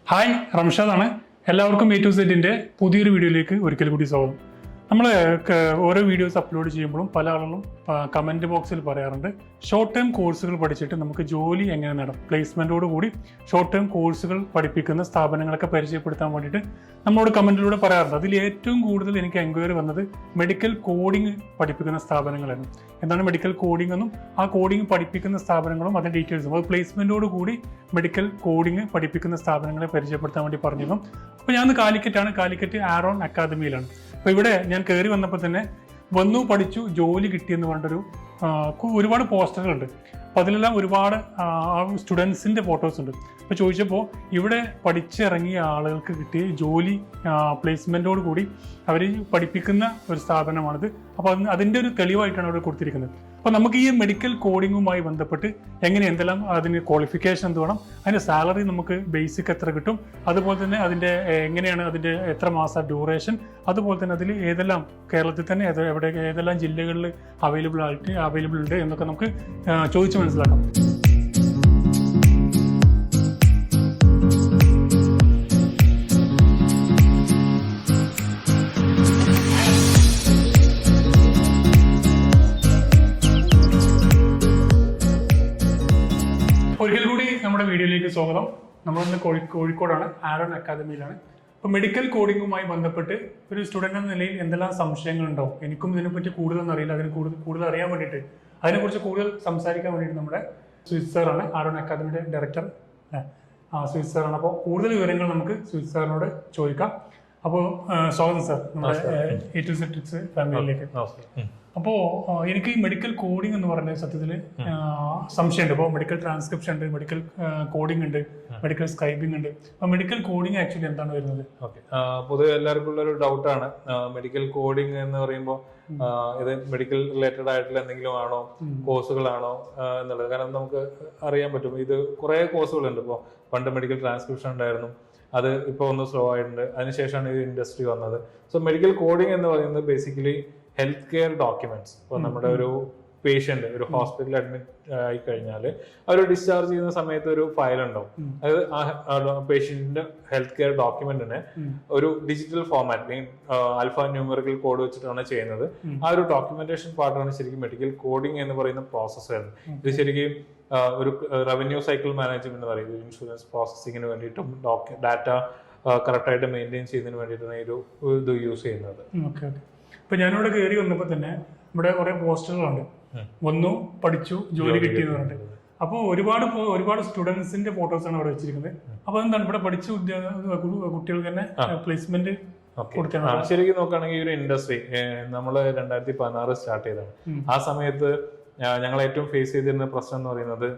Hi, റംഷാദാണ്. എല്ലാവർക്കും A to Z-ന്റെ പുതിയൊരു വീഡിയോയിലേക്ക് ഒരിക്കൽ കൂടി സ്വാഗതം. നമ്മൾ ഓരോ വീഡിയോസ് അപ്ലോഡ് ചെയ്യുമ്പോഴും പല ആളുകളും കമൻറ്റ് ബോക്സിൽ പറയാറുണ്ട്, ഷോർട്ട് ടേം കോഴ്സുകൾ പഠിച്ചിട്ട് നമുക്ക് ജോലി എങ്ങനെ നേടാം, പ്ലേസ്മെൻറ്റോട് കൂടി ഷോർട്ട് ടേം കോഴ്സുകൾ പഠിപ്പിക്കുന്ന സ്ഥാപനങ്ങളൊക്കെ പരിചയപ്പെടുത്താൻ വേണ്ടിയിട്ട് നമ്മളോട് കമൻറ്റിലൂടെ പറയാറുണ്ട്. അതിൽ ഏറ്റവും കൂടുതൽ എനിക്ക് എൻക്വയറി വന്നത് മെഡിക്കൽ കോഡിംഗ് പഠിപ്പിക്കുന്ന സ്ഥാപനങ്ങളായിരുന്നു. എന്താണ് മെഡിക്കൽ കോഡിംഗ് എന്നും ആ കോഡിംഗ് പഠിപ്പിക്കുന്ന സ്ഥാപനങ്ങളും അതിൻ്റെ ഡീറ്റെയിൽസും, അത് പ്ലേസ്മെൻറ്റോട് കൂടി മെഡിക്കൽ കോഡിംഗ് പഠിപ്പിക്കുന്ന സ്ഥാപനങ്ങളെ പരിചയപ്പെടുത്താൻ വേണ്ടി പറഞ്ഞിരുന്നു. അപ്പോൾ ഞാൻ കാലിക്കറ്റ് ആറോൺ അക്കാദമിയിലാണ്. അപ്പോൾ ഇവിടെ ഞാൻ കയറി വന്നപ്പോൾ തന്നെ വന്നു, പഠിച്ചു, ജോലി കിട്ടിയെന്ന് പറഞ്ഞൊരു ഒരുപാട് പോസ്റ്ററുകളുണ്ട്. അപ്പോൾ അതിലെല്ലാം ഒരുപാട് സ്റ്റുഡൻസിൻ്റെ ഫോട്ടോസ് ഉണ്ട്. അപ്പോൾ ചോദിച്ചപ്പോൾ ഇവിടെ പഠിച്ചിറങ്ങിയ ആളുകൾക്ക് കിട്ടിയ ജോലി പ്ലേസ്മെൻറ്റോട് കൂടി അവർ പഠിപ്പിക്കുന്ന ഒരു സ്ഥാപനമാണിത്. അപ്പോൾ അതിൻ്റെ ഒരു തെളിവായിട്ടാണ് അവിടെ കൊടുത്തിരിക്കുന്നത്. അപ്പോൾ നമുക്ക് ഈ മെഡിക്കൽ കോഡിങ്ങുമായി ബന്ധപ്പെട്ട് എന്തെല്ലാം അതിന് ക്വാളിഫിക്കേഷൻ എന്ത് വേണം, അതിൻ്റെ സാലറി നമുക്ക് ബേസിക് എത്ര കിട്ടും, അതുപോലെ തന്നെ അതിൻ്റെ എങ്ങനെയാണ് അതിൻ്റെ എത്ര മാസം ഡ്യൂറേഷൻ, അതുപോലെ തന്നെ അതിൽ ഏതെല്ലാം കേരളത്തിൽ തന്നെ ഏതെല്ലാം ജില്ലകളിൽ അവൈലബിൾ ഉണ്ട് എന്നൊക്കെ നമുക്ക് ചോദിച്ച് മനസ്സിലാക്കാം. ഒരിക്കൽ കൂടി നമ്മുടെ വീഡിയോയിലേക്ക് സ്വാഗതം. നമ്മളിന്ന് കോഴിക്കോടാണ്, ആരോൺ അക്കാദമിയിലാണ്. അപ്പോൾ മെഡിക്കൽ കോഡിങ്ങുമായി ബന്ധപ്പെട്ട് ഒരു സ്റ്റുഡൻ്റ് എന്ന നിലയിൽ എന്തെല്ലാം സംശയങ്ങളുണ്ടാവും, എനിക്കും ഇതിനെപ്പറ്റി കൂടുതലൊന്നും അറിയില്ല. അതിന് കൂടുതൽ അറിയാൻ വേണ്ടിയിട്ട്, അതിനെക്കുറിച്ച് കൂടുതൽ സംസാരിക്കാൻ വേണ്ടിയിട്ട് നമ്മുടെ സ്വിസ് സാറാണ്, ആരോൺ അക്കാദമിയുടെ ഡയറക്ടർ സ്വിസ് സാറാണ്. അപ്പോൾ കൂടുതൽ വിവരങ്ങൾ നമുക്ക് സ്വിസ് സാറിനോട് ചോദിക്കാം. അപ്പോൾ സ്വാഗതം സാർ നമ്മുടെ A to Z ട്രിക്സ് ഫാമിലിയിലേക്ക്. അപ്പോൾ എനിക്ക് ഈ മെഡിക്കൽ കോഡിംഗ് എന്ന് പറഞ്ഞ സത്യത്തിൽ സംശയമുണ്ട്. ഇപ്പോൾ മെഡിക്കൽ ട്രാൻസ്ക്രിപ്ഷൻ ഉണ്ട്, മെഡിക്കൽ കോഡിംഗ് ഉണ്ട്, മെഡിക്കൽ സ്ക്രൈബിംഗ് ഉണ്ട്. അപ്പോൾ മെഡിക്കൽ കോഡിംഗ് ആക്ച്വലി എന്താണ് വരുന്നത്? ഓക്കെ, പൊതുവെ എല്ലാവർക്കും ഉള്ളൊരു ഡൗട്ടാണ് മെഡിക്കൽ കോഡിംഗ് എന്ന് പറയുമ്പോൾ ഇത് മെഡിക്കൽ റിലേറ്റഡ് ആയിട്ടുള്ള എന്തെങ്കിലും ആണോ, കോഴ്സുകളാണോ എന്നുള്ളത്. കാരണം നമുക്ക് അറിയാൻ പറ്റും, ഇത് കുറേ കോഴ്സുകളുണ്ട്. ഇപ്പോൾ പണ്ട് മെഡിക്കൽ ട്രാൻസ്ക്രിപ്ഷൻ ഉണ്ടായിരുന്നു, അത് ഇപ്പോൾ ഒന്ന് സ്ലോ ആയിട്ടുണ്ട്. അതിനുശേഷമാണ് ഈ ഇൻഡസ്ട്രി വന്നത്. സോ മെഡിക്കൽ കോഡിംഗ് എന്ന് പറയുന്നത് ബേസിക്കലി ഹെൽത്ത് കെയർ ഡോക്യുമെന്റ്സ്. ഇപ്പോൾ നമ്മുടെ ഒരു പേഷ്യന്റ് ഒരു ഹോസ്പിറ്റലിൽ അഡ്മിറ്റ് ആയി കഴിഞ്ഞാൽ അവർ ഡിസ്ചാർജ് ചെയ്യുന്ന സമയത്ത് ഒരു ഫയൽ ഉണ്ടാവും. അതായത് പേഷ്യന്റിന്റെ ഹെൽത്ത് കെയർ ഡോക്യുമെന്റിനെ ഒരു ഡിജിറ്റൽ ഫോർമാറ്റ് അല്ലെങ്കിൽ ആൽഫ ന്യൂമറിക്കൽ കോഡ് വെച്ചിട്ടാണ് ചെയ്യുന്നത്. ആ ഒരു ഡോക്യുമെന്റേഷൻ പാർട്ടാണ് ശരിക്കും മെഡിക്കൽ കോഡിംഗ് എന്ന് പറയുന്ന പ്രോസസ്സ് വരുന്നത്. ഇത് ശരിക്കും ഒരു റവന്യൂ സൈക്കിൾ മാനേജ്മെന്റ് എന്ന് പറയുന്നത് ഇൻഷുറൻസ് പ്രോസസ്സിങ്ങിന് വേണ്ടിയിട്ടും ഡാറ്റ കറക്റ്റായിട്ട് മെയിൻറ്റെയിൻ ചെയ്യുന്നതിന് വേണ്ടിയിട്ടാണ് ഈ ഒരു ഇത് യൂസ് ചെയ്യുന്നത്. ഓക്കെ, ഇപ്പൊ ഞാനിവിടെ കയറി വന്നപ്പോൾ തന്നെ ഇവിടെ കുറെ പോസ്റ്ററുകളുണ്ട്, വന്നു, പഠിച്ചു, ജോലി കിട്ടിയെന്ന് പറഞ്ഞിട്ട്. അപ്പോൾ ഒരുപാട് സ്റ്റുഡൻസിന്റെ ഫോട്ടോസാണ് അവിടെ വെച്ചിരിക്കുന്നത്. അപ്പൊ എന്താണ് ഇവിടെ പഠിച്ച കുട്ടികൾക്ക് തന്നെ പ്ലേസ്മെന്റ് കൊടുക്കണം? ശരിക്കും നോക്കുകയാണെങ്കിൽ ഈ ഒരു ഇൻഡസ്ട്രി നമ്മൾ 2016 സ്റ്റാർട്ട് ചെയ്തതാണ്. ആ സമയത്ത് ഞങ്ങൾ ഏറ്റവും ഫേസ് ചെയ്തിരുന്ന പ്രശ്നം എന്ന് പറയുന്നത്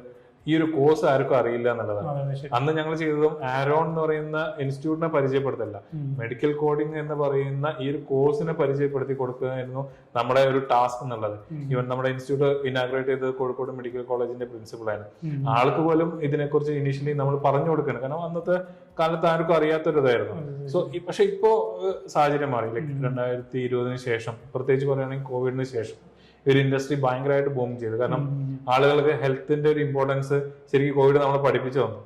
ഈ ഒരു കോഴ്സ് ആർക്കും അറിയില്ല എന്നുള്ളതാണ്. അന്ന് ഞങ്ങൾ ചെയ്തതും ആരോൺ എന്ന് പറയുന്ന ഇൻസ്റ്റിറ്റ്യൂട്ടിനെ പരിചയപ്പെടുത്തല്ല, മെഡിക്കൽ കോഡിംഗ് എന്ന് പറയുന്ന ഈ ഒരു കോഴ്സിനെ പരിചയപ്പെടുത്തി കൊടുക്കുകയായിരുന്നു നമ്മുടെ ഒരു ടാസ്ക് എന്നുള്ളത്. ഈവൻ നമ്മുടെ ഇൻസ്റ്റിറ്റ്യൂട്ട് ഇനാഗ്രേറ്റ് ചെയ്തത് കോഴിക്കോട് മെഡിക്കൽ കോളേജിന്റെ പ്രിൻസിപ്പളാണ്. ആൾക്ക് പോലും ഇതിനെക്കുറിച്ച് ഇനീഷ്യലി നമ്മൾ പറഞ്ഞു കൊടുക്കണം, കാരണം അന്നത്തെ കാലത്ത് ആർക്കും അറിയാത്തൊരിതായിരുന്നു. സോ പക്ഷെ ഇപ്പോ സാഹചര്യം മാറി. 2020 ശേഷം, പ്രത്യേകിച്ച് പറയുകയാണെങ്കിൽ കോവിഡിന് ശേഷം ഒരു ഇൻഡസ്ട്രി ഭയങ്കരമായിട്ട് ബൂം ചെയ്തു. കാരണം ആളുകൾക്ക് ഹെൽത്തിന്റെ ഒരു ഇമ്പോർട്ടൻസ് ശരിക്കും കോവിഡ് നമ്മളെ പഠിപ്പിച്ചു തന്നു.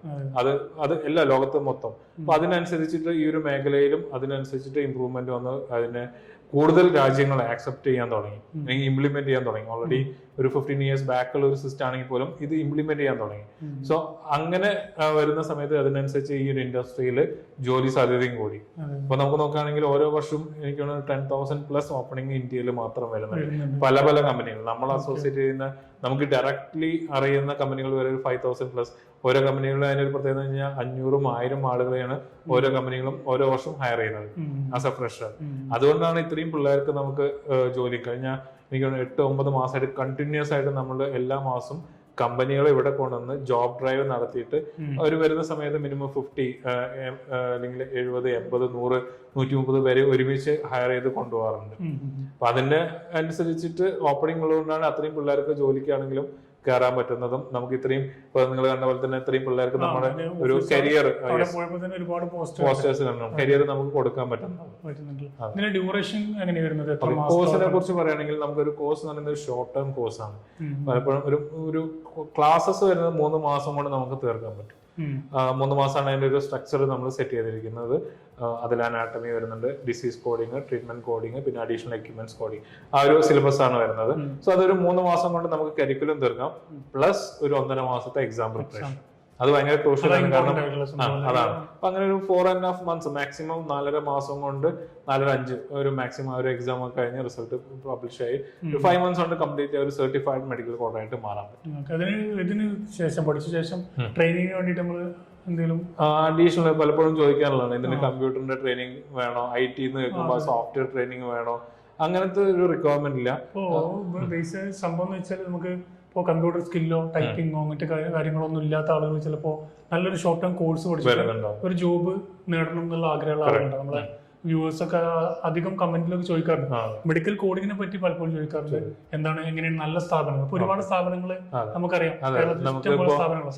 അത് എല്ലാ ലോകത്തും മൊത്തം. അപ്പൊ അതിനനുസരിച്ചിട്ട് ഈ ഒരു മേഖലയിലും അതിനനുസരിച്ചിട്ട് ഇമ്പ്രൂവ്മെന്റ് വന്ന് അതിനെ കൂടുതൽ രാജ്യങ്ങൾ ആക്സെപ്റ്റ് ചെയ്യാൻ തുടങ്ങി, അല്ലെങ്കിൽ ഇംപ്ലിമെന്റ് ചെയ്യാൻ തുടങ്ങി. ഓൾറെഡി ഒരു 15 years ബാക്കുള്ള ഒരു സിസ്റ്റം ആണെങ്കിൽ പോലും ഇത് ഇംപ്ലിമെന്റ് ചെയ്യാൻ തുടങ്ങി. സോ അങ്ങനെ വരുന്ന സമയത്ത് അതിനനുസരിച്ച് ഈ ഒരു ഇൻഡസ്ട്രിയിൽ ജോലി സാധ്യതയും കൂടി. അപ്പൊ നമുക്ക് നോക്കുകയാണെങ്കിൽ ഓരോ വർഷവും എനിക്ക് 10,000+ ഓപ്പണിംഗ് ഇന്ത്യയിൽ മാത്രം വരുന്നുണ്ട്. പല കമ്പനികൾ നമ്മൾ അസോസിയേറ്റ് ചെയ്യുന്ന, നമുക്ക് ഡയറക്ട്ലി അറിയുന്ന കമ്പനികൾ വരെ ഒരു 5,000+. ഓരോ കമ്പനികളും അതിനൊരു പ്രത്യേകത എന്ന് കഴിഞ്ഞാൽ 500-1000 ആളുകളെയാണ് ഓരോ കമ്പനികളും ഓരോ വർഷം ഹയർ ചെയ്യുന്നത് ആസ് എ ഫ്രഷർ. അതുകൊണ്ടാണ് ഇത്രയും പിള്ളേർക്ക് നമുക്ക് ജോലി കഴിഞ്ഞാൽ എനിക്ക് 8-9 മാസമായിട്ട് കണ്ടിന്യൂസ് ആയിട്ട് നമ്മൾ എല്ലാ മാസവും കമ്പനികളെ ഇവിടെ കൊണ്ടുവന്ന് ജോബ് ഡ്രൈവ് നടത്തിയിട്ട് അവർ വരുന്ന സമയത്ത് മിനിമം 50 അല്ലെങ്കിൽ 70, 80, 100, 130 പേരെ ഒരുമിച്ച് ഹയർ ചെയ്ത് കൊണ്ടുപോകാറുണ്ട്. അപ്പൊ അതിന്റെ അനുസരിച്ചിട്ട് ഓപ്പണിംഗ് ഉള്ളതുകൊണ്ടാണ് അത്രയും പിള്ളേർക്ക് ജോലിക്കാണെങ്കിലും കയറാൻ പറ്റുന്നതും നമുക്ക് ഇത്രയും നിങ്ങൾ കണ്ട പോലെ തന്നെ ഇത്രയും പിള്ളേർക്ക് നമ്മുടെ ഒരു കരിയർ പോസ്റ്റേഴ്സ് കാണണം, കരിയർ നമുക്ക് കൊടുക്കാൻ പറ്റുന്നത്. കോഴ്സിനെ കുറിച്ച് പറയുകയാണെങ്കിൽ നമുക്കൊരു കോഴ്സ് എന്ന് പറയുന്നത് ഷോർട്ട് ടേം കോഴ്സാണ്. പലപ്പോഴും ഒരു ക്ലാസ്സസ് വരുന്നത് 3 മാസം കൊണ്ട് നമുക്ക് തീർക്കാൻ പറ്റും. 3 മാസമാണ് അതിന്റെ ഒരു സ്ട്രക്ചർ നമ്മൾ സെറ്റ് ചെയ്തിരിക്കുന്നത്. അതിൽ അനാട്ടമി വരുന്നുണ്ട്, ഡിസീസ് കോഡിങ്, ട്രീറ്റ്മെന്റ് കോഡിങ്, പിന്നെ അഡീഷണൽ എക്യുപ്മെന്റ്സ് കോഡിങ്, ആ ഒരു സിലബസ് ആണ് വരുന്നത്. സോ അതൊരു 3 മാസം കൊണ്ട് നമുക്ക് കരിക്കുലം തീർക്കാം, പ്ലസ് ഒരു 1.5 മാസത്തെ എക്സാം പ്രിപ്പറേഷൻ. അത് ഭയങ്കര ക്രൂഷ്യലാണ്. കാരണം അതാണ്. അപ്പൊ അങ്ങനെ ഒരു 4.5 months മാക്സിമം 4.5 മാസം കൊണ്ട് 4.5 ഒരു മാക്സിമം ഒരു എക്സാം ഒക്കെ കഴിഞ്ഞ് റിസൾട്ട് പബ്ലിഷ് ആയി ഒരു 5 months കൊണ്ട് കംപ്ലീറ്റ് ഒരു സർട്ടിഫൈഡ് മെഡിക്കൽ കോഡായിട്ട് മാറാൻ പറ്റും. ഇതിന് ശേഷം പഠിച്ച ശേഷം ട്രെയിനിങ്ങിന് വേണ്ടിയിട്ട് നമ്മൾ എന്തെങ്കിലും അഡീഷണൽ പലപ്പോഴും ചോദിക്കാനുള്ളതാണ്, ഇതിന് കമ്പ്യൂട്ടറിന്റെ ട്രെയിനിങ് വേണോ, IT കേൾക്കുമ്പോൾ സോഫ്റ്റ്വെയർ ട്രെയിനിങ് വേണോ, അങ്ങനത്തെ ഒരു റിക്വയർമെന്റ് ഇല്ല. സംഭവം എന്ന് വെച്ചാൽ നമുക്ക് ഇപ്പോൾ കമ്പ്യൂട്ടർ സ്കില്ലോ ടൈപ്പിങ്ങോ മറ്റു കാര്യങ്ങളൊന്നും ഇല്ലാത്ത ആളുകൾ ചിലപ്പോൾ നല്ലൊരു ഷോർട്ട് ടേം കോഴ്സ് പഠിച്ചിട്ട് ഒരു ജോബ് നേടണം എന്നുള്ള ആഗ്രഹമുള്ള ആളുകളുണ്ട്. നമ്മളെ വ്യൂവേഴ്സ് ഒക്കെ അധികം കമന്റിലൊക്കെ ചോദിക്കാറുണ്ട്, മെഡിക്കൽ കോഡിങ്ങിനെ പറ്റി പലപ്പോഴും ചോദിക്കാറുണ്ട്, എന്താണ് എങ്ങനെയാണ് നല്ല സ്ഥാപനങ്ങൾ. ഇപ്പൊ ഒരുപാട് സ്ഥാപനങ്ങൾ നമുക്കറിയാം,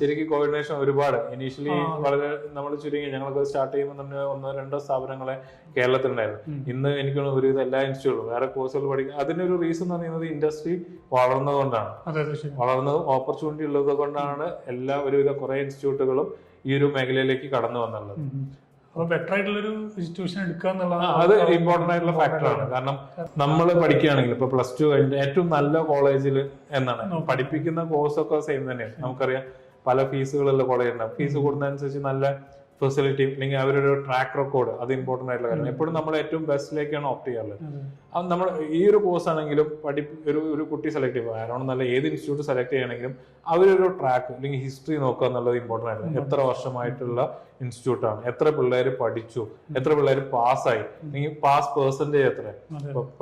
ശരിക്കും കോർഡിനേഷൻ ഒരുപാട് ഇനീഷ്യലി വളരെ നമ്മൾ ചുരുങ്ങി ഞങ്ങളൊക്കെ സ്റ്റാർട്ട് ചെയ്യുമ്പോൾ തന്നെ 1-2 സ്ഥാപനങ്ങളെ കേരളത്തിലുണ്ടായിരുന്നു. ഇന്ന് എനിക്ക് ഒരുവിധം എല്ലാ ഇൻസ്റ്റിറ്റ്യൂട്ടും വേറെ കോഴ്സുകൾ പഠിക്കുക. അതിനൊരു റീസൺ എന്ന് പറയുന്നത് ഇൻഡസ്ട്രി വളർന്നതുകൊണ്ടാണ്, വളർന്നത് ഓപ്പർച്യൂണിറ്റി ഉള്ളത് കൊണ്ടാണ് എല്ലാ ഒരുവിധ കുറെ ഇൻസ്റ്റിറ്റ്യൂട്ടുകളും ഈ ഒരു മേഖലയിലേക്ക് കടന്നു വന്നുള്ളത്. ബെറ്റർ ആയിട്ടുള്ളൊരു ഇൻസ്റ്റിറ്റ്യൂഷൻ എടുക്കുക എന്നുള്ളത് അത് ഇമ്പോർട്ടന്റ് ആയിട്ടുള്ള ഫാക്ടറാണ്. കാരണം നമ്മൾ പഠിക്കുകയാണെങ്കിൽ ഇപ്പൊ +2 കഴിഞ്ഞിട്ട് ഏറ്റവും നല്ല കോളേജിൽ എന്നാണ് പഠിപ്പിക്കുന്ന കോഴ്സൊക്കെ സെയിം തന്നെയാണ്. നമുക്കറിയാം പല ഫീസുകളുള്ള കോളേജ് ഉണ്ടാവും. ഫീസ് കൂടുന്നതനുസരിച്ച് നല്ല ഫെസിലിറ്റി അല്ലെങ്കിൽ അവരൊരു ട്രാക്ക് റെക്കോർഡ്, അത് ഇമ്പോർട്ടന്റ് ആയിട്ടുള്ള കാര്യം. എപ്പോഴും നമ്മൾ ഏറ്റവും ബെസ്റ്റിലേക്കാണ് ഓപ്റ്റ് ചെയ്യാറുള്ളത്. അത് നമ്മൾ ഈ ഒരു കോഴ്സ് ആണെങ്കിലും ഒരു കുട്ടി സെലക്ട് ചെയ്യുമ്പോൾ ആരാണ് നല്ല ഏത് ഇൻസ്റ്റിറ്റ്യൂട്ട് സെലക്ട് ചെയ്യണമെങ്കിലും അവരൊരു ട്രാക്ക് അല്ലെങ്കിൽ ഹിസ്റ്ററി നോക്കുക എന്നുള്ളത് ഇമ്പോർട്ടന്റ് ആയിട്ട്. എത്ര വർഷമായിട്ടുള്ള ഇൻസ്റ്റിറ്റ്യൂട്ട് ആണ്, എത്ര പിള്ളേർ പഠിച്ചു, എത്ര പിള്ളേർ പാസ്സായി, അല്ലെങ്കിൽ പാസ് പെർസെന്റേജ് എത്ര,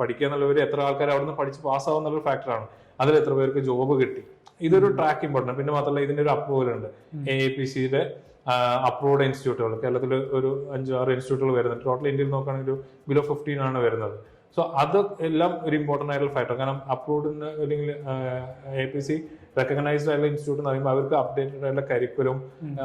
പഠിക്കുക എന്നുള്ളവർ എത്ര ആൾക്കാർ അവിടെ നിന്ന് പഠിച്ച് പാസ്സാവും എന്നുള്ളൊരു ഫാക്ടറാണ്. അതിൽ എത്ര പേർക്ക് ജോബ് കിട്ടി, ഇതൊരു ട്രാക്ക് ഇമ്പോർട്ടന്റ്. പിന്നെ മാത്രമല്ല ഇതിന്റെ ഒരു അപ്രൂവൽ ഉണ്ട്, AAPCയുടെ അപ്രൂവ്ഡ് ഇൻസ്റ്റിറ്റ്യൂട്ടുകൾ. കേരളത്തിൽ ഒരു 5-6 ഇൻസ്റ്റിറ്റ്യൂട്ടുകൾ വരുന്നുണ്ട്. ടോട്ടൽ ഇന്ത്യയിൽ നോക്കുകയാണെങ്കിൽ ഒരു ബിലോ 15 ആണ് വരുന്നത്. സോ അത് എല്ലാം ഒരു ഇമ്പോർട്ടന്റ് ആയിട്ടുള്ള ഫാക്ടർ. കാരണം അപ്രൂവ്ഡ് അല്ലെങ്കിൽ AAPC റെക്കഗ്നൈസ്ഡ് ആയിട്ടുള്ള ഇൻസ്റ്റിറ്റ്യൂട്ട് എന്ന് പറയുമ്പോൾ അവർക്ക് അപ്ഡേറ്റഡ് ആയിട്ടുള്ള കരിക്കുലം,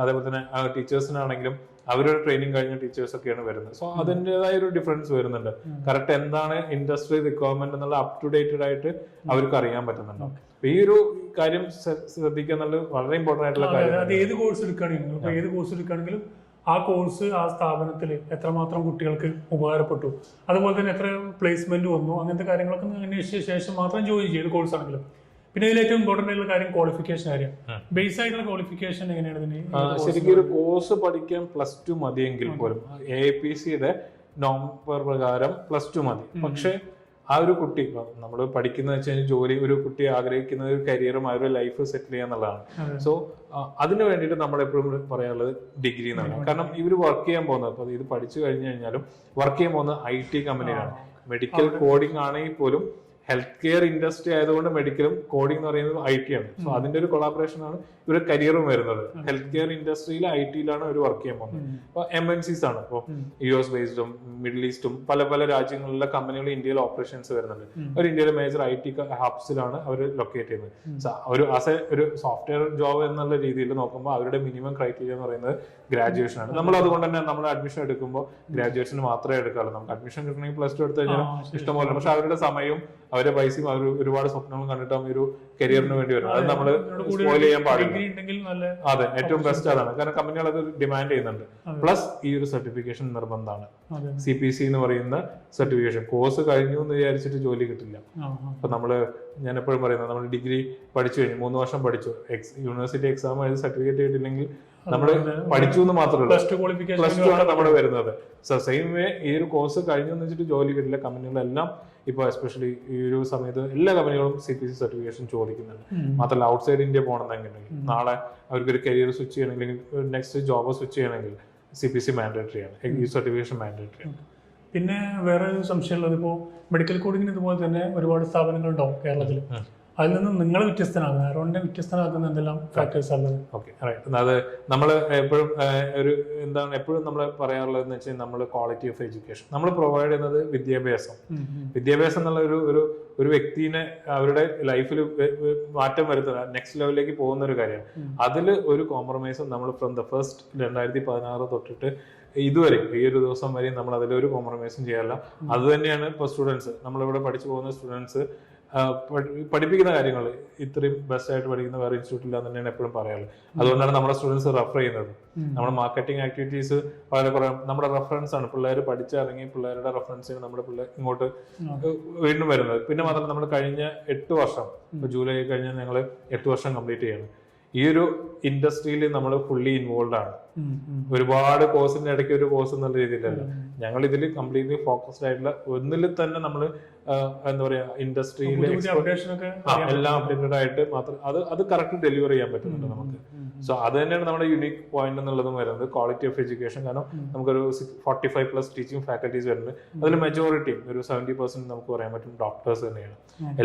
അതേപോലെ തന്നെ ടീച്ചേഴ്സിനാണെങ്കിലും അവരുടെ ട്രെയിനിങ് കഴിഞ്ഞ ടീച്ചേഴ്സ് ഒക്കെയാണ് വരുന്നത്. സോ അതിൻ്റെതായ ഒരു ഡിഫറൻസ് വരുന്നുണ്ട്. കറക്റ്റ് എന്താണ് ഇൻഡസ്ട്രി റിക്വയർമെന്റ് എന്നുള്ള അപ് ടു ഡേറ്റഡ് ആയിട്ട് അവർക്ക് അറിയാൻ പറ്റുന്നുണ്ട്. ഈ ഒരു കാര്യം ശ്രദ്ധിക്കുക എന്നുള്ളത് വളരെ ഇമ്പോർട്ടന്റ് ആയിട്ടുള്ള കാര്യം. അത് ഏത് കോഴ്സ് എടുക്കുകയാണെങ്കിലും ആ കോഴ്സ് ആ സ്ഥാപനത്തിൽ എത്രമാത്രം കുട്ടികൾക്ക് ഉപകാരപ്പെട്ടു, അതുപോലെ തന്നെ എത്ര പ്ലേസ്മെന്റ് വന്നു, അങ്ങനത്തെ കാര്യങ്ങളൊക്കെ അന്വേഷിച്ച ശേഷം മാത്രം ജോയിൻ ചെയ്ത് കോഴ്സ് ആണെങ്കിലും. പിന്നെ ഇതിൽ ഏറ്റവും ഇമ്പോർട്ടന്റ് ആയിട്ടുള്ള കാര്യം ക്വാളിഫിക്കേഷൻ കാര്യം. ബേസ് ആയിട്ടുള്ള ക്വാളിഫിക്കേഷൻ എങ്ങനെയാണ് ഇതിന്? ശരിക്കും ഒരു കോഴ്സ് പഠിക്കാൻ +2 മതിയെങ്കിൽ പോലും AAPCയുടെ നോംബർ പ്രകാരം +2 മതി. പക്ഷെ ആ ഒരു കുട്ടി നമ്മൾ പഠിക്കുന്ന വെച്ച് കഴിഞ്ഞാൽ ജോലി, ഒരു കുട്ടി ആഗ്രഹിക്കുന്ന ഒരു കരിയറും ആ ഒരു ലൈഫ് സെറ്റിൽ ചെയ്യുക എന്നുള്ളതാണ്. സോ അതിന് വേണ്ടിയിട്ട് നമ്മൾ എപ്പോഴും പറയാനുള്ളത് ഡിഗ്രി എന്നാണ്. കാരണം ഇവർ വർക്ക് ചെയ്യാൻ പോകുന്നത്, അപ്പൊ ഇത് പഠിച്ചു കഴിഞ്ഞു കഴിഞ്ഞാലും വർക്ക് ചെയ്യാൻ പോകുന്നത് IT കമ്പനിയിലാണ്. മെഡിക്കൽ കോഡിംഗ് ആണെങ്കിൽ പോലും ഹെൽത്ത് കെയർ ഇൻഡസ്ട്രി ആയതുകൊണ്ട് മെഡിക്കലും കോഡിംഗ് എന്ന് പറയുന്നത് IT ആണ്. സോ അതിന്റെ ഒരു കൊളാബറേഷൻ ആണ് ഇവരുടെ കരിയറും വരുന്നത്. ഹെൽത്ത് കെയർ ഇൻഡസ്ട്രിയിൽ IT-ലാണ് അവർ വർക്ക് ചെയ്യാൻ പോകുന്നത്. അപ്പോൾ MNCs ആണ്. ഇപ്പോൾ US ബേസ്ഡും മിഡിൽ ഈസ്റ്റും പല പല രാജ്യങ്ങളിലെ കമ്പനികൾ ഇന്ത്യയിൽ ഓപ്പറേഷൻസ് വരുന്നുണ്ട്. ഒരു ഇന്ത്യയിലെ മേജർ IT ഹബ്സിലാണ് അവർ ലൊക്കേറ്റ് ചെയ്യുന്നത്. ഒരു സോഫ്റ്റ്വെയർ ജോബ് എന്നുള്ള രീതിയിൽ നോക്കുമ്പോൾ അവരുടെ മിനിമം ക്രൈറ്റീരിയ എന്ന് പറയുന്നത് ഗ്രാജുവേഷൻ ആണ്. നമ്മൾ അതുകൊണ്ട് തന്നെ നമ്മൾ അഡ്മിഷൻ എടുക്കുമ്പോൾ ഗ്രാജുവേഷൻ മാത്രമേ എടുക്കാറുള്ളൂ. നമുക്ക് അഡ്മിഷൻ കിട്ടണമെങ്കിൽ +2 എടുത്തു കഴിഞ്ഞാൽ ഇഷ്ടംപോലെ. പക്ഷെ അവരുടെ സമയവും അവരുടെ പൈസയും അവർ ഒരുപാട് സ്വപ്നങ്ങളും കണ്ടിട്ടാണ് ഒരു കരിയറിന് വേണ്ടി വരുന്നത്. അത് നമ്മൾ സ്പോയിൽ ചെയ്യാൻ പാടില്ല. അതെ, ഏറ്റവും ബെസ്റ്റ് അതാണ്. കാരണം കമ്പനികൾ അത് ഡിമാൻഡ് ചെയ്യുന്നുണ്ട്. പ്ലസ് ഈ ഒരു സർട്ടിഫിക്കേഷൻ നിർബന്ധമാണ്. CPC എന്ന് പറയുന്ന സർട്ടിഫിക്കേഷൻ. കോഴ്സ് കഴിഞ്ഞു എന്ന് വിചാരിച്ചിട്ട് ജോലി കിട്ടില്ല. അപ്പൊ ഞാൻ എപ്പോഴും പറയുന്നത്, നമ്മൾ ഡിഗ്രി പഠിച്ചു കഴിഞ്ഞു 3 വർഷം പഠിച്ചു, യൂണിവേഴ്സിറ്റി എക്സാം എഴുതി സർട്ടിഫിക്കറ്റ് കിട്ടില്ലെങ്കിൽ നമ്മൾ പഠിച്ചു എന്ന് മാത്രമല്ല, +2 ആണ് നമ്മൾ വരുന്നത്. സോ സെയിം വേ ഈ ഒരു കോഴ്സ് കഴിഞ്ഞു എന്ന് വെച്ചിട്ട് ജോലി കിട്ടില്ല. കമ്പനികളെല്ലാം ഇപ്പൊ എസ്പെഷ്യലി ഈ ഒരു സമയത്ത് എല്ലാ കമ്പനികളും CPC സർട്ടിഫിക്കേഷൻ ചോദിക്കുന്നുണ്ട്. മാത്രമല്ല ഔട്ട്സൈഡ് ഇന്ത്യ പോകണമെന്നുണ്ടെങ്കിൽ, നാളെ അവർക്കൊരു കരിയർ സ്വിച്ച് ചെയ്യണമെങ്കിൽ, നെക്സ്റ്റ് ജോബ് സ്വിച്ച് ചെയ്യണമെങ്കിൽ CPC മാൻഡേറ്ററി ആണ്, ഈ സർട്ടിഫിക്കേഷൻ മാൻഡേറ്ററി ആണ്. പിന്നെ വേറെ സംശയമുള്ളത്, ഇപ്പോൾ മെഡിക്കൽ കോഡിങ്ങിന് ഇതുപോലെ തന്നെ ഒരുപാട് സ്ഥാപനങ്ങൾ ഉണ്ടാവും കേരളത്തിൽ. അതിൽ നിന്ന് നിങ്ങൾ വ്യത്യസ്തനാകുന്നത്, അറൗണ്ടിനെ വ്യത്യസ്തനാക്കുന്ന എന്തെല്ലാം ഫാക്ടേഴ്സ് ആണ്? ഓക്കെ, അത് നമ്മൾ എപ്പോഴും എപ്പോഴും നമ്മൾ പറയാറുള്ളതെന്ന് വെച്ചാൽ നമ്മൾ ക്വാളിറ്റി ഓഫ് എഡ്യൂക്കേഷൻ നമ്മൾ പ്രൊവൈഡ് ചെയ്യുന്നത് വിദ്യാഭ്യാസം എന്നുള്ള ഒരു വ്യക്തിനെ അവരുടെ ലൈഫിൽ മാറ്റം വരുത്തുക, നെക്സ്റ്റ് ലെവലിലേക്ക് പോകുന്ന ഒരു കാര്യമാണ്. അതിൽ ഒരു കോംപ്രമൈസും നമ്മൾ ഫ്രം ദ ഫസ്റ്റ് 2016 തൊട്ടിട്ട് ഇതുവരെ ഈ ഒരു ദിവസം വരെയും നമ്മൾ അതിലൊരു കോംപ്രമൈസും ചെയ്യാറില്ല. അത് തന്നെയാണ് ഇപ്പോൾ സ്റ്റുഡൻസ്, നമ്മളിവിടെ പഠിച്ചു പോകുന്ന സ്റ്റുഡൻസ് പഠിപ്പിക്കുന്ന കാര്യങ്ങൾ ഇത്രയും ബെസ്റ്റ് ആയിട്ട് പഠിക്കുന്ന വേറെ ഇൻസ്റ്റിറ്റ്യൂട്ട് ഇല്ല തന്നെയാണ് എപ്പോഴും പറയാറുള്ളത്. അതുകൊണ്ടാണ് നമ്മുടെ സ്റ്റുഡൻസ് റെഫർ ചെയ്യുന്നത്. നമ്മുടെ മാർക്കറ്റിംഗ് ആക്ടിവിറ്റീസ് വളരെ കുറേ നമ്മുടെ റെഫറൻസ് ആണ്. പിള്ളേർ പഠിച്ചിറങ്ങി പിള്ളേരുടെ റെഫറൻസിന് നമ്മുടെ പിള്ളേർ ഇങ്ങോട്ട് വീണ്ടും വരുന്നത്. പിന്നെ മാത്രമല്ല നമ്മൾ കഴിഞ്ഞ 8 വർഷം, ഇപ്പൊ ജൂലൈ കഴിഞ്ഞാൽ ഞങ്ങൾ 8 വർഷം കംപ്ലീറ്റ് ചെയ്യണം. ഈ ഒരു ഇൻഡസ്ട്രിയിൽ നമ്മൾ ഫുള്ളി ഇൻവോൾവ് ആണ്. ഒരുപാട് കോഴ്സിന്റെ ഇടയ്ക്ക് ഒരു കോഴ്സ് എന്നുള്ള രീതിയിലല്ല, ഞങ്ങൾ ഇതിൽ കംപ്ലീറ്റ്ലി ഫോക്കസ്ഡ് ആയിട്ടുള്ള ഒന്നിൽ തന്നെ നമ്മൾ എന്താ പറയാ ഇൻഡസ്ട്രിയിൽ എല്ലാം അപ്ഡേറ്റഡ് ആയിട്ട് മാത്രം അത് കറക്റ്റ് ഡെലിവർ ചെയ്യാൻ പറ്റുന്നുണ്ട് നമുക്ക്. സോ അത് തന്നെയാണ് നമ്മുടെ യുണീക് പോയിന്റ് എന്നുള്ളതും വരുന്നത്, ക്വാളിറ്റി ഓഫ് എഡ്യൂക്കേഷൻ. കാരണം നമുക്കൊരു 45+ ടീച്ചിങ് ഫാക്കൽറ്റീസ് വരുന്നുണ്ട്. അതിൽ മെജോറിറ്റി ഒരു 70% നമുക്ക് പറയാൻ പറ്റും ഡോക്ടേഴ്സ് തന്നെയാണ്.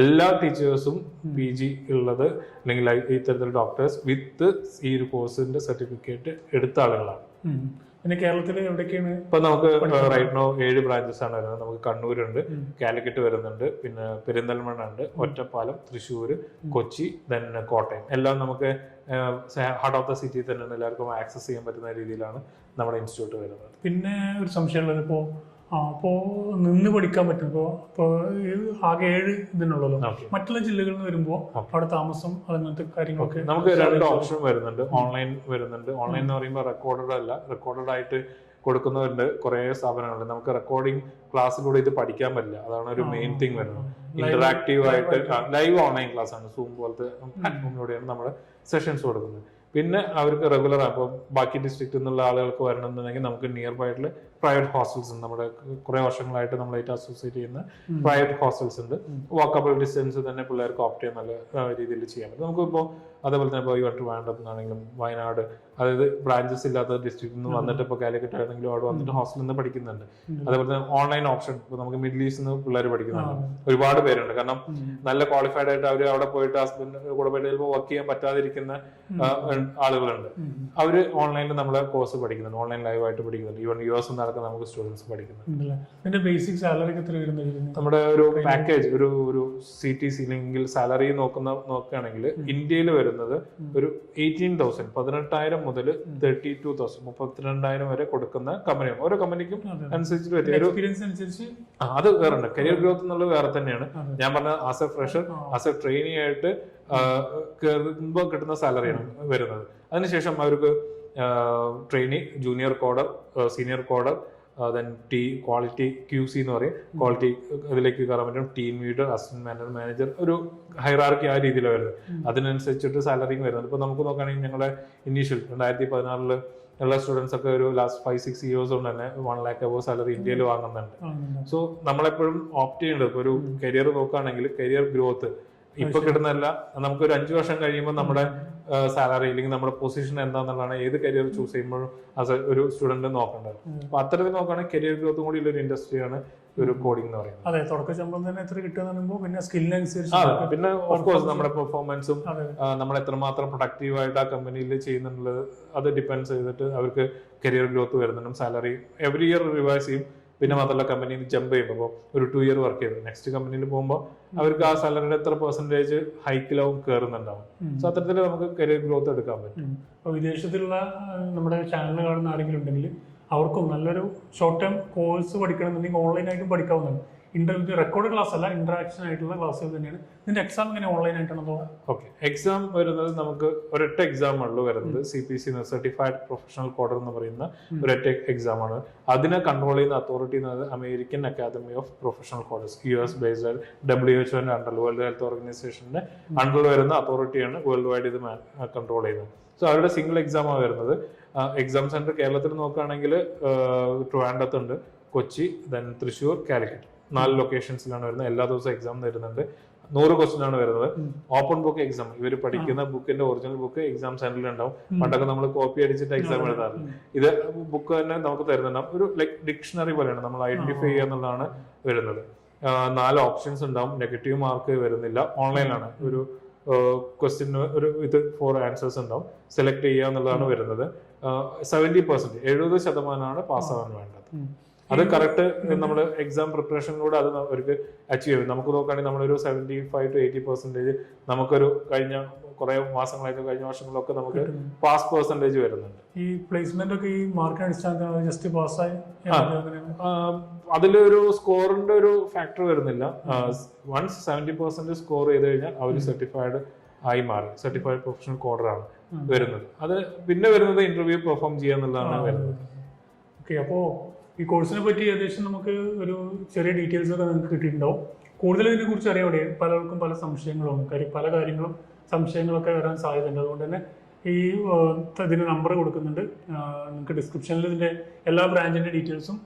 എല്ലാ ടീച്ചേഴ്സും PG ഉള്ളത് അല്ലെങ്കിൽ ഇത്തരത്തിൽ ഡോക്ടേഴ്സ് വിത്ത് ഈ ഒരു കോഴ്സിന്റെ സർട്ടിഫിക്കറ്റ് എടുത്ത ആളുകളാണ്. പിന്നെ കേരളത്തിൽ എവിടെയൊക്കെയാണ് ഇപ്പൊ നമുക്ക് റൈറ്റ് നോ 7 ബ്രാഞ്ചസ് ആണ് വരുന്നത്. നമുക്ക് കണ്ണൂരുണ്ട്, കാലിക്കറ്റ് വരുന്നുണ്ട്, പിന്നെ പെരിന്തൽമണ്ണ ഉണ്ട്, ഒറ്റപ്പാലം, തൃശ്ശൂർ, കൊച്ചി, ദെൻ കോട്ടയം. എല്ലാം നമുക്ക് ഹാർട്ട് ഓഫ് ദ സിറ്റി തന്നെയാണ്, എല്ലാവർക്കും ആക്സസ് ചെയ്യാൻ പറ്റുന്ന രീതിയിലാണ് നമ്മുടെ ഇൻസ്റ്റിറ്റ്യൂട്ട് വരുന്നത്. പിന്നെ ഒരു സംശയമുള്ളത്, അപ്പോൾ നിന്ന് പഠിക്കാൻ പറ്റും. ഇപ്പോൾ ആകെ 7 ഇതിനുള്ളല്ലോ. മറ്റുള്ള ജില്ലകളിൽ നിന്ന് വരുമ്പോൾ അവിടെ താമസം അങ്ങനത്തെ കാര്യങ്ങളൊക്കെ നമുക്ക് 2 ഓപ്ഷൻ വരുന്നുണ്ട്. ഓൺലൈൻ വരുന്നുണ്ട്. ഓൺലൈൻ എന്ന് പറയുമ്പോൾ റെക്കോർഡഡ് അല്ല, റെക്കോർഡഡ് ആയിട്ട് കൊടുക്കുന്നവരുണ്ട് കുറെ സ്ഥാപനങ്ങളുണ്ട്. നമുക്ക് റെക്കോർഡിംഗ് ക്ലാസ്സിലൂടെ ഇത് പഠിക്കാൻ പറ്റില്ല. അതാണ് ഒരു മെയിൻ തിങ് വരുന്നത്. ഇന്ററാക്റ്റീവ് ആയിട്ട് ലൈവ് ഓൺലൈൻ ക്ലാസ് ആണ്, സൂം പോലത്തെ പ്ലാറ്റ്ഫോമിലൂടെയാണ് നമ്മൾ സെഷൻസ് കൊടുക്കുന്നത്. പിന്നെ അവർക്ക് റെഗുലർ അപ്പോൾ ബാക്കി ഡിസ്ട്രിക്റ്റിൽ നിന്നുള്ള ആളുകൾക്ക് വരണമെന്നുണ്ടെങ്കിൽ നമുക്ക് നിയർ ബൈ ആയിട്ടുള്ള പ്രൈവറ്റ് ഹോസ്റ്റൽസ് ഉണ്ട്. നമ്മുടെ കുറെ വർഷങ്ങളായിട്ട് നമ്മളായിട്ട് അസോസിയേറ്റ് ചെയ്യുന്ന പ്രൈവറ്റ് ഹോസ്റ്റൽസ് ഉണ്ട്. വാക്കബിൾ ഡിസ്റ്റൻസ് തന്നെ പിള്ളേർക്ക് ഓപ്റ്റ് ചെയ്യാൻ നല്ല രീതിയിൽ ചെയ്യാൻ പറ്റും. നമുക്കിപ്പോൾ അതേപോലെ തന്നെ ഇപ്പോൾ ട്രിവാൻഡ്രം നിന്നാണെങ്കിലും വയനാട്, അതായത് ബ്രാഞ്ചസ് ഇല്ലാത്ത ഡിസ്ട്രിക്റ്റിൽ നിന്ന് വന്നിട്ട് ഇപ്പോൾ കാലിക്കറ്റ് ആണെങ്കിലും അവിടെ വന്നിട്ട് ഹോസ്റ്റലിൽ നിന്ന് പഠിക്കുന്നുണ്ട്. അതേപോലെ തന്നെ ഓൺലൈൻ ഓപ്ഷൻ ഇപ്പോൾ നമുക്ക് മിഡിൽ ഈസ്റ്റ് നിന്ന് പിള്ളേർ പഠിക്കുന്നുണ്ട്. ഒരുപാട് പേരുണ്ട്. കാരണം നല്ല ക്വാളിഫൈഡ് ആയിട്ട് അവർ അവിടെ പോയിട്ട് ഹസ്ബൻഡ് കൂടെ പോയിട്ട് ചിലപ്പോൾ വർക്ക് ചെയ്യാൻ പറ്റാതിരിക്കുന്ന ആളുകളുണ്ട്. അവര് ഓൺലൈനിൽ നമ്മളെ കോഴ്സ് പഠിക്കുന്നുണ്ട്, ഓൺലൈൻ ലൈവ് ആയിട്ട് പഠിക്കുന്നുണ്ട്. ഈവൻ US നടക്കുന്ന നമുക്ക് സ്റ്റുഡൻസ് പഠിക്കുന്നുണ്ട്. ബേസിക് സാലറി നമ്മുടെ ഒരു പാക്കേജ് ഒരു CTC അല്ലെങ്കിൽ സാലറി നോക്കുകയാണെങ്കിൽ ഇന്ത്യയിൽ വരുന്നത് ഒരു 18,000 18,000 മുതൽ 32,000 32,000 വരെ കൊടുക്കുന്ന കമ്പനിയാണ്. ഓരോ കമ്പനിക്കും അനുസരിച്ചിട്ട് അത് വേറെ ഉണ്ട്. കരിയർ ഗ്രോത്ത് എന്നുള്ളത് വേറെ തന്നെയാണ്. ഞാൻ പറഞ്ഞ as a fresher, as a trainee ആയിട്ട് കയറുമ്പോൾ കിട്ടുന്ന സാലറിയാണ് വരുന്നത്. അതിനുശേഷം അവർക്ക് trainee, junior coder, senior coder, then quality QC എന്ന് പറയും, ക്വാളിറ്റി ഇതിലേക്ക് കയറാൻ പറ്റും. ടീം ലീഡർ, അസിസ്റ്റന്റ് മാനേജർ, ഒരു ഹൈറാർക്കി ആ രീതിയിലാണ് വരുന്നത്. അതിനനുസരിച്ചിട്ട് സാലറിയും വരുന്നത്. ഇപ്പൊ നമുക്ക് നോക്കുകയാണെങ്കിൽ ഞങ്ങളുടെ ഇനീഷ്യൽ 2016 ഉള്ള സ്റ്റുഡൻസ് ഒക്കെ ഒരു ലാസ്റ്റ് 5-6 ഇയേഴ്സ് കൊണ്ട് തന്നെ 1 lakh above സാലറി ഇന്ത്യയിൽ വാങ്ങുന്നുണ്ട്. സോ നമ്മളെപ്പോഴും ഓപ്റ്റ് ചെയ്യേണ്ടത് ഇപ്പോൾ ഒരു കരിയർ നോക്കുകയാണെങ്കിൽ കരിയർ ഗ്രോത്ത് ഇപ്പൊ കിട്ടുന്നതല്ല, നമുക്ക് ഒരു 5 വർഷം കഴിയുമ്പോൾ നമ്മുടെ സാലറി അല്ലെങ്കിൽ നമ്മുടെ പൊസിഷൻ എന്താണെന്നുള്ളതാണ് ഏത് കരിയർ ചൂസ് ചെയ്യുമ്പോഴും ആസ് ഒരു സ്റ്റുഡന്റ് നോക്കേണ്ടത്. അപ്പൊ അത്തരത്തിൽ നോക്കുകയാണെങ്കിൽ കരിയർ ഗ്രോത്തും കൂടി ഉള്ള ഒരു ഇൻഡസ്ട്രിയാണ് ഒരു കോഡിംഗ് എന്ന് പറയുന്നത്. അതെ, തുടക്ക ശമ്പളം തന്നെ എത്ര കിട്ടുക, പിന്നെ സ്കില്ലിനനുസരിച്ച്, പിന്നെ ഓഫ്കോഴ്സ് നമ്മുടെ പെർഫോമൻസും നമ്മൾ എത്രമാത്രം പ്രൊഡക്റ്റീവ് ആയിട്ട് ആ കമ്പനിയിൽ ചെയ്യുന്നുള്ളത് അത് ഡിപ്പെൻഡ്സ് ചെയ്തിട്ട് അവർക്ക് കരിയർ ഗ്രോത്ത് വരുന്നുണ്ടും. സാലറി എവറി ഇയർ റിവൈസ് ചെയ്യും. പിന്നെ മാത്രമല്ല കമ്പനിയിൽ ജമ്പ് ചെയ്യുമ്പോൾ ഒരു 2 year വർക്ക് ചെയ്തു നെക്സ്റ്റ് കമ്പനിയിൽ പോകുമ്പോൾ അവർക്ക് ആ സാലറിയുടെ എത്ര പെർസെന്റേജ് ഹൈക്കിലാവും കയറുന്നുണ്ടാവും. സോ അത്തരത്തിൽ നമുക്ക് കരിയർ ഗ്രോത്ത് എടുക്കാൻ പറ്റും. അപ്പോൾ വിദേശത്തിലുള്ള നമ്മുടെ ചാനൽ കാണുന്ന ആരെങ്കിലും ഉണ്ടെങ്കിൽ അവർക്കും നല്ലൊരു ഷോർട്ട് ടേം കോഴ്സ് പഠിക്കണമെന്നുണ്ടെങ്കിൽ ഓൺലൈനായിട്ടും പഠിക്കാവുന്നതാണ്. റെക്കോർഡ് ക്ലാസ് അല്ല, ഇന്ററാക്ഷൻ ആയിട്ടുള്ള ക്ലാസ്സുകൾ തന്നെയാണ്. ഇതിന്റെ എക്സാം ഇങ്ങനെ ഓൺലൈൻ ആയിട്ടാണോ? ഓക്കെ, എക്സാം വരുന്നത് നമുക്ക് ഒരൊറ്റ എക്സാം ഉള്ളൂ വരുന്നത്. CPC സർട്ടിഫൈഡ് പ്രൊഫഷണൽ കോഡർ എന്ന് പറയുന്ന ഒരൊറ്റ എക്സാം ആണ്. അതിനെ കൺട്രോൾ ചെയ്യുന്ന അതോറിറ്റി എന്നത് American academy of professional coders, US based, WHO under, world health ഓർഗനൈസേഷന്റെ അണ്ടറിൽ വരുന്ന അതോറിറ്റിയാണ് വേൾഡ് വൈഡ് ഇത് കൺട്രോൾ ചെയ്യുന്നത്. സോ അവരുടെ സിംഗിൾ എക്സാമാണ് വരുന്നത്. എക്സാം സെന്റർ കേരളത്തിൽ നോക്കുകയാണെങ്കിൽ ട്രിവാൻഡ്രത്തുണ്ട്, കൊച്ചി, ദെൻ തൃശ്ശൂർ, കാലിക്കറ്റ്, 4 ലൊക്കേഷൻസിലാണ് വരുന്നത്. എല്ലാ ദിവസവും എക്സാം വരുന്നുണ്ട്. 100 ക്വസ്റ്റ്യൻ ആണ് വരുന്നത്. ഓപ്പൺ ബുക്ക് എക്സാം, ഇവർ പഠിക്കുന്ന ബുക്കിന്റെ ഒറിജിനൽ ബുക്ക് എക്സാം സെന്ററിൽ ഉണ്ടാവും. പണ്ടൊക്കെ നമ്മൾ കോപ്പി അടിച്ചിട്ട് എക്സാം എഴുതാറില്ല. ഇത് ബുക്ക് തന്നെ നമുക്ക് തരുന്നുണ്ടാവും. ഒരു ലൈക് ഡിക്ഷണറി പോലെയാണ്, നമ്മൾ ഐഡന്റിഫൈ ചെയ്യുക എന്നുള്ളതാണ് വരുന്നത്. 4 ഓപ്ഷൻസ് ഉണ്ടാവും. നെഗറ്റീവ് മാർക്ക് വരുന്നില്ല. ഓൺലൈനാണ്. ഒരു ക്വസ്റ്റ്യൻ ഒരു 4 ആൻസേഴ്സ് ഉണ്ടാവും. സെലക്ട് ചെയ്യുക എന്നുള്ളതാണ് വരുന്നത്. 70% 70% പാസ്സാവാൻ വേണ്ടത്. അത് കറക്റ്റ് നമ്മൾ എക്സാം പ്രിപ്പറേഷനിലൂടെ അത് അവർക്ക് അച്ചീവ് ചെയ്യും. നമുക്ക് നോക്കുകയാണെങ്കിൽ നമ്മളൊരു 75 to 80% നമുക്കൊരു കഴിഞ്ഞ കുറെ മാസങ്ങളായിട്ട് കഴിഞ്ഞ വർഷങ്ങളിലൊക്കെ നമുക്ക് പാസ് പെർസെന്റേജ് വരുന്നുണ്ട്. ഈ പ്ലേസ്മെന്റ് ഒക്കെ ഈ മാർക്കിന് അടിസ്ഥാനത്തിൽ ജസ്റ്റ് പാസ്സായി അതിലൊരു സ്കോറിന്റെ ഒരു ഫാക്ടർ വരുന്നില്ല. വൺസ് 70% സ്കോർ ചെയ്ത് കഴിഞ്ഞാൽ അവർ സർട്ടിഫൈഡ് ആയി മാറി. സർട്ടിഫൈഡ് പ്രൊഫഷണൽ കോഡറാണ് വരുന്നത്. അത് പിന്നെ വരുന്നത് ഇന്റർവ്യൂ പെർഫോം ചെയ്യാന്നുള്ളതാണ് വരുന്നത്. ഓക്കെ, അപ്പോൾ ഈ കോഴ്സിനെ പറ്റി ഏകദേശം നമുക്ക് ഒരു ചെറിയ ഡീറ്റെയിൽസ് ഒക്കെ നിങ്ങൾക്ക് കിട്ടിയിട്ടുണ്ടാവും. കൂടുതൽ ഇതിനെ കുറിച്ച് അറിയാൻ വേണ്ടി പലർക്കും പല സംശയങ്ങളും പല കാര്യങ്ങളും സംശയങ്ങളൊക്കെ വരാൻ സാധ്യതയുണ്ട്. അതുകൊണ്ട് തന്നെ ഈ ഇതിന് നമ്പർ കൊടുക്കുന്നുണ്ട്. നിങ്ങൾക്ക് ഡിസ്ക്രിപ്ഷനിൽ ഇതിൻ്റെ എല്ലാ ബ്രാഞ്ചിൻ്റെ ഡീറ്റെയിൽസും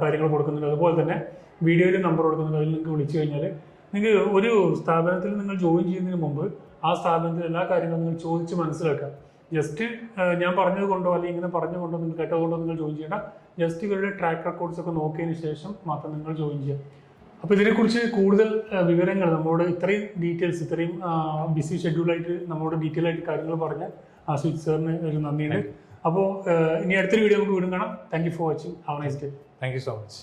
കാര്യങ്ങളും കൊടുക്കുന്നുണ്ട്. അതുപോലെ തന്നെ വീഡിയോയിൽ നമ്പർ കൊടുക്കുന്നുണ്ട്. അതിൽ നിങ്ങൾക്ക് വിളിച്ചു കഴിഞ്ഞാൽ നിങ്ങൾക്ക് ഒരു സ്ഥാപനത്തിൽ നിങ്ങൾ ജോയിൻ ചെയ്യുന്നതിന് മുമ്പ് ആ സ്ഥാപനത്തിൽ എല്ലാ കാര്യങ്ങളും നിങ്ങൾ ചോദിച്ച് മനസ്സിലാക്കാം. ജസ്റ്റ് ഞാൻ പറഞ്ഞത് കൊണ്ടോ അല്ലെങ്കിൽ ഇങ്ങനെ പറഞ്ഞുകൊണ്ടോ നിങ്ങൾ കേട്ടതുകൊണ്ടോ നിങ്ങൾ ജോയിൻ ചെയ്യേണ്ട. ജസ്റ്റ് ഇവരുടെ ട്രാക്ക് റെക്കോർഡ്സ് ഒക്കെ നോക്കിയതിന് ശേഷം മാത്രം നിങ്ങൾ ജോയിൻ ചെയ്യാം. അപ്പോൾ ഇതിനെക്കുറിച്ച് കൂടുതൽ വിവരങ്ങൾ നമ്മളോട് ഇത്രയും ഡീറ്റെയിൽസ്, ഇത്രയും ബിസി ഷെഡ്യൂളായിട്ട് നമ്മളോട് ഡീറ്റെയിൽ ആയിട്ട് കാര്യങ്ങൾ പറഞ്ഞ ആസിഫ് സാറിന് ഒരു നന്ദിയുണ്ട്. അപ്പോൾ ഇനി അടുത്തൊരു വീഡിയോ നമുക്ക് വീണ്ടും കാണാം. Thank you for watching. Have A nice day. Thank you so much.